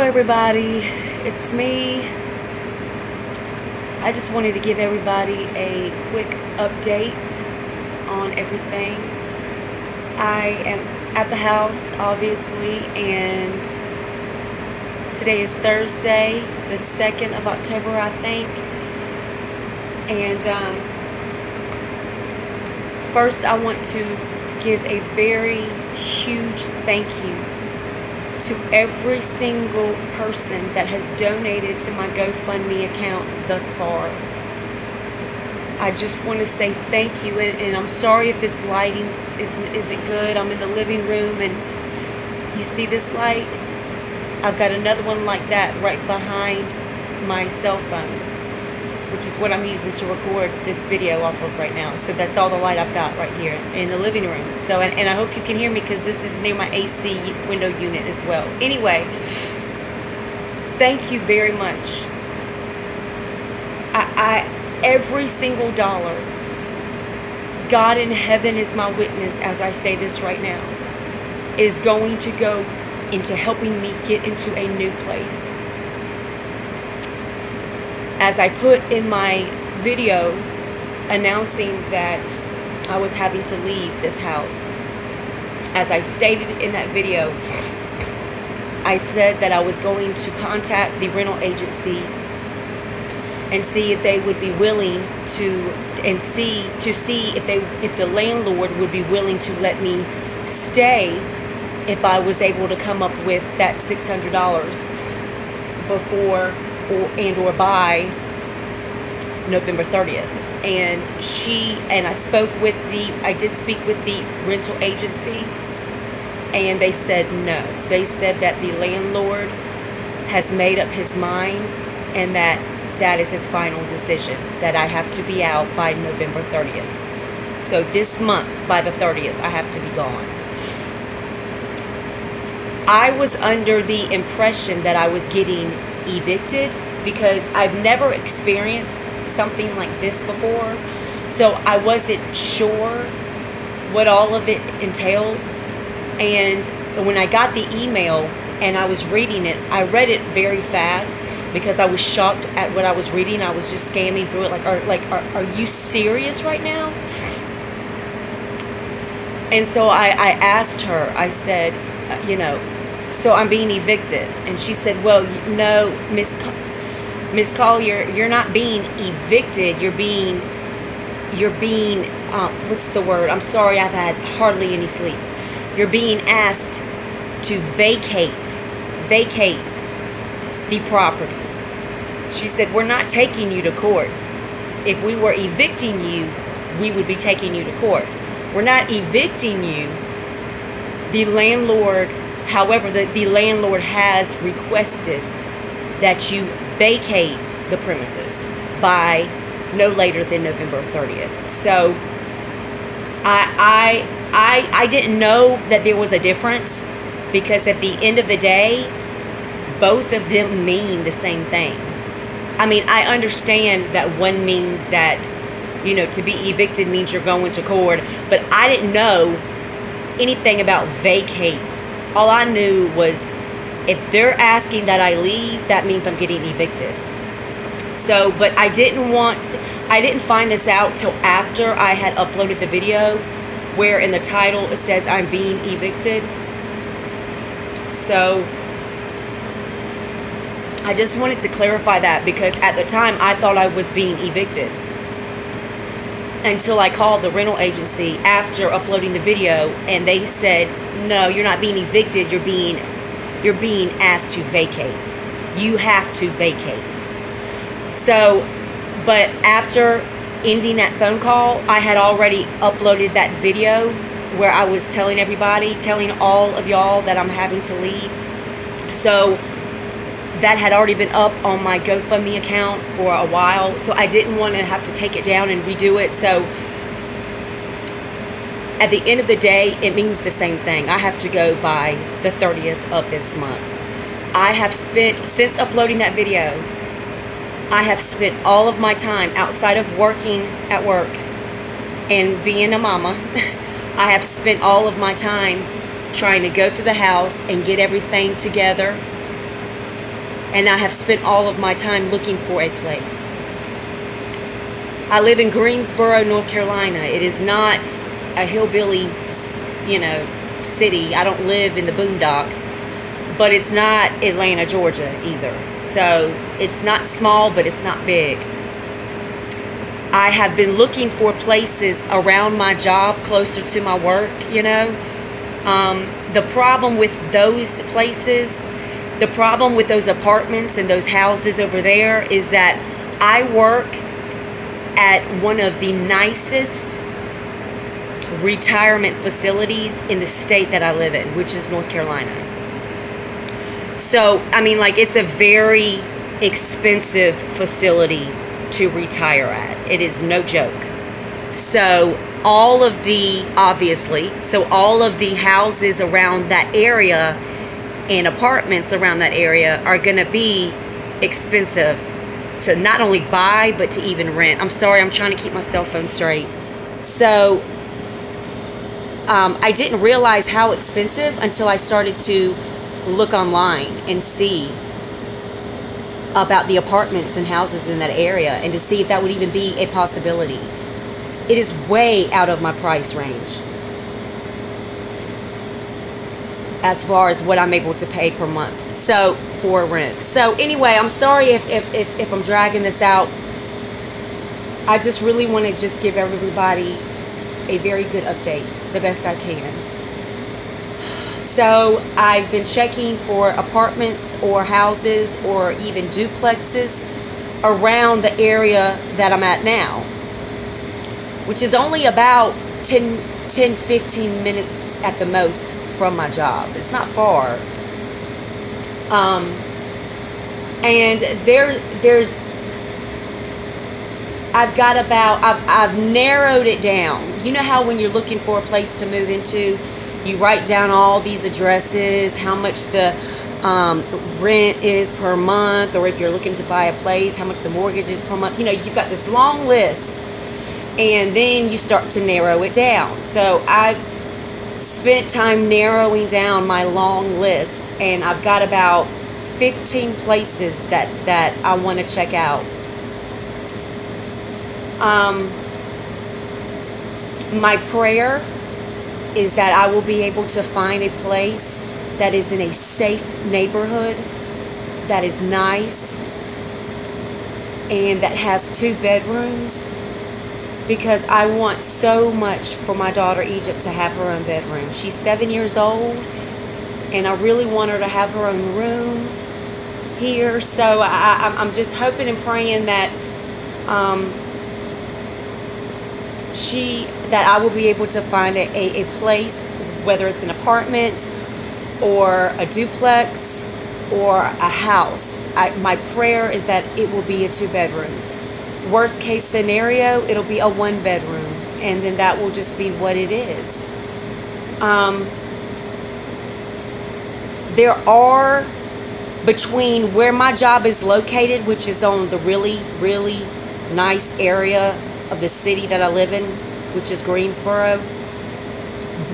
everybody, it's me. I just wanted to give everybody a quick update on everything. I am at the house, obviously, and today is Thursday, the 2nd of October, I think. And first I want to give a very huge thank you to every single person that has donated to my GoFundMe account thus far. I just want to say thank you, and I'm sorry if this lighting isn't good. I'm in the living room, and you see this light? I've got another one like that right behind my cell phone, which is what I'm using to record this video off of right now. So that's all the light I've got right here in the living room. So, and I hope you can hear me because this is near my AC window unit as well. Anyway, thank you very much. Every single dollar, God in heaven is my witness as I say this right now, is going to go into helping me get into a new place. As I put in my video announcing that I was having to leave this house, as I stated in that video, I said that I was going to contact the rental agency and see if they would be willing to, and see if the landlord would be willing to let me stay if I was able to come up with that $600 before or by November 30th. And I did speak with the rental agency, and they said no. They said that the landlord has made up his mind, and that is his final decision, that I have to be out by November 30th. So this month, by the 30th, I have to be gone. I was under the impression that I was getting evicted because I've never experienced something like this before. So I wasn't sure what all of it entails. And when I got the email and I was reading it, I read it very fast because I was shocked at what I was reading. I was just scanning through it are you serious right now? And so I asked her, I said, so I'm being evicted. And she said, well, no, Miss Collier, you're not being evicted. You're being, what's the word? I'm sorry, I've had hardly any sleep. You're being asked to vacate the property. She said, we're not taking you to court. If we were evicting you, we would be taking you to court. We're not evicting you. The landlord, however, the landlord has requested that you vacate the premises by no later than November 30th. So I didn't know that there was a difference, because at the end of the day, both of them mean the same thing. I mean, I understand that one means that, to be evicted means you're going to court, but I didn't know anything about vacate. All I knew was if they're asking that I leave, that means I'm getting evicted. So, but I didn't find this out till after I had uploaded the video, where in the title it says I'm being evicted. So I just wanted to clarify that, because at the time I thought I was being evicted until I called the rental agency after uploading the video, and they said, no, you're not being evicted, you're being asked to vacate. You have to vacate. So, but after ending that phone call, I had already uploaded that video where I was telling all of y'all that I'm having to leave. So that had already been up on my GoFundMe account for a while, so I didn't want to have to take it down and redo it. So at the end of the day, it means the same thing. I have to go by the 30th of this month. I have spent, since uploading that video, I have spent all of my time outside of working at work and being a mama. I have spent all of my time trying to go through the house and get everything together and I have spent all of my time looking for a place. I live in Greensboro, North Carolina. It is not a hillbilly, city. I don't live in the boondocks, but it's not Atlanta, Georgia either. So it's not small, but it's not big. I have been looking for places around my job, closer to my work, The problem with those places, the problem with those apartments and those houses over there is that I work at one of the nicest retirement facilities in the state that I live in, which is North Carolina. So, it's a very expensive facility to retire at. It is no joke. So, all of the houses around that area and apartments around that area are going to be expensive to not only buy, but to even rent. I'm sorry, I'm trying to keep my cell phone straight. So, I didn't realize how expensive until I started to look online and see about the apartments and houses in that area, and to see if that would even be a possibility. It is way out of my price range as far as what I'm able to pay per month, so for rent. So anyway, I'm sorry if I'm dragging this out. I just really want to just give everybody a very good update, the best I can. So I've been checking for apartments or houses or even duplexes around the area that I'm at now, which is only about 10-15 minutes at the most from my job. It's not far. And I've narrowed it down. You know how when you're looking for a place to move into, you write down all these addresses, how much the rent is per month, or if you're looking to buy a place, how much the mortgage is per month. You've got this long list, and then you start to narrow it down. So I've spent time narrowing down my long list, and I've got about 15 places that I want to check out. My prayer is that I will be able to find a place that is in a safe neighborhood, that is nice, and that has 2 bedrooms, because I want so much for my daughter Egypt to have her own bedroom. She's 7 years old, and I really want her to have her own room here. So I'm just hoping and praying that that I will be able to find a place, whether it's an apartment or a duplex or a house. My prayer is that it will be a 2-bedroom. Worst case scenario, it'll be a 1-bedroom, and then that will just be what it is. There are, between where my job is located, which is on the really, really nice area of the city that I live in, which is Greensboro,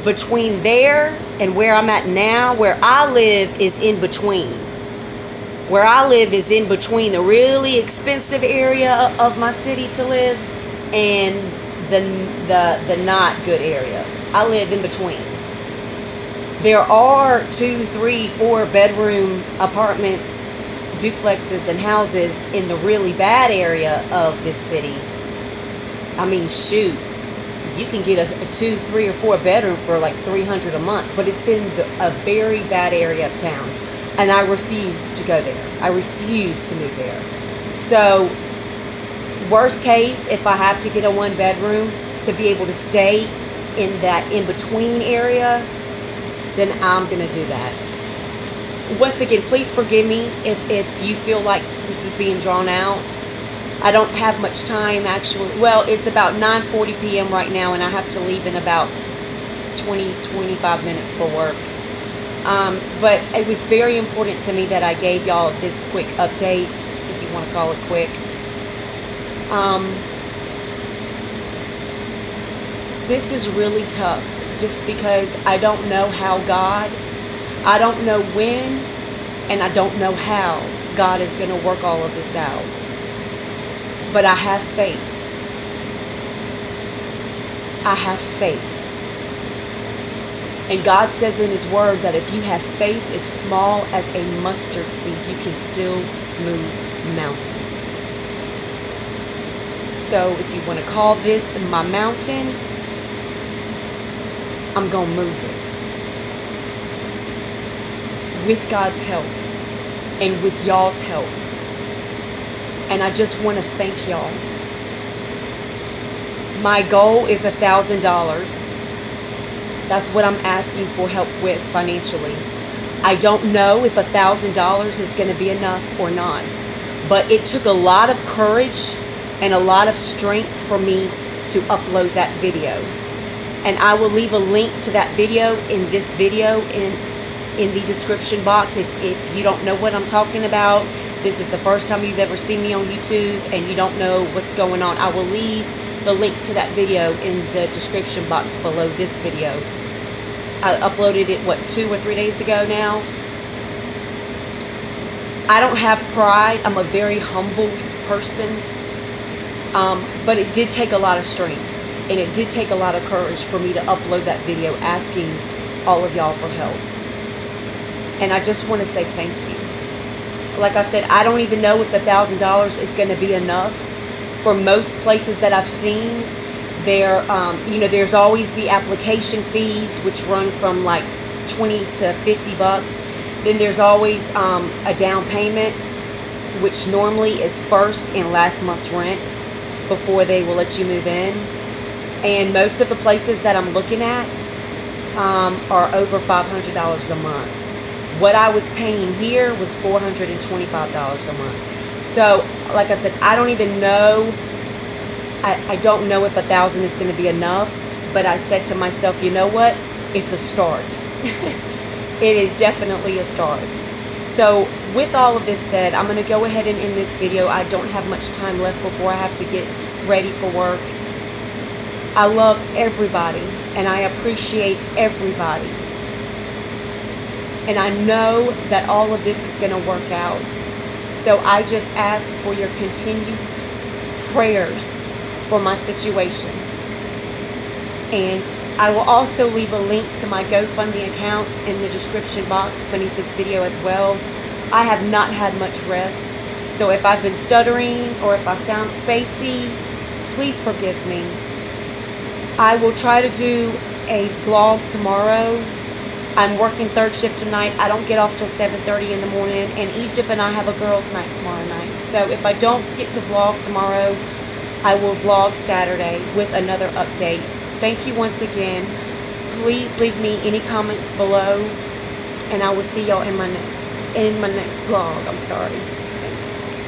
between there and where I'm at now, where I live is in between. Where I live is in between the really expensive area of my city to live and the not good area. I live in between. There are 2, 3, 4-bedroom apartments, duplexes, and houses in the really bad area of this city. Shoot, you can get a 2, 3, or 4-bedroom for like $300 a month, but it's in a very bad area of town, and I refuse to go there. I refuse to move there. So, worst case, if I have to get a 1-bedroom to be able to stay in that in-between area, then I'm going to do that. Once again, please forgive me if you feel like this is being drawn out. I don't have much time, actually. Well, it's about 9:40 p.m. right now, and I have to leave in about 20-25 minutes for work. But it was very important to me that I gave y'all this quick update, if you want to call it quick. This is really tough, just because I don't know how God, I don't know when, and I don't know how God is going to work all of this out. But I have faith. I have faith. And God says in His Word that if you have faith as small as a mustard seed, you can still move mountains. So if you want to call this my mountain, I'm going to move it. With God's help and with y'all's help. And I just want to thank y'all. My goal is $1,000. That's what I'm asking for help with financially. I don't know if $1,000 is going to be enough or not. But it took a lot of courage and a lot of strength for me to upload that video. And I will leave a link to that video in this video in the description box. If you don't know what I'm talking about, this is the first time you've ever seen me on YouTube and you don't know what's going on, I will leave the link to that video in the description box below this video. I uploaded it, 2 or 3 days ago now. I don't have pride. I'm a very humble person. But it did take a lot of strength. And it did take a lot of courage for me to upload that video asking all of y'all for help. And I just want to say thank you. Like I said, I don't even know if the $1,000 is going to be enough. For most places that I've seen, there, there's always the application fees, which run from like 20 to 50 bucks. Then there's always a down payment, which normally is first and last month's rent before they will let you move in. And most of the places that I'm looking at are over $500 a month. What I was paying here was $425 a month. So, like I said, I don't even know. I don't know if 1,000 is going to be enough. But I said to myself, you know what? It's a start. It is definitely a start. So, with all of this said, I'm going to go ahead and end this video. I don't have much time left before I have to get ready for work. I love everybody, and I appreciate everybody. And I know that all of this is going to work out. So I just ask for your continued prayers for my situation. And I will also leave a link to my GoFundMe account in the description box beneath this video as well. I have not had much rest. So if I've been stuttering or if I sound spacey, please forgive me. I will try to do a vlog tomorrow. I'm working third shift tonight. I don't get off till 7:30 in the morning. And Egypt and I have a girls' night tomorrow night. So if I don't get to vlog tomorrow, I will vlog Saturday with another update. Thank you once again. Please leave me any comments below. And I will see y'all in my next vlog. I'm sorry.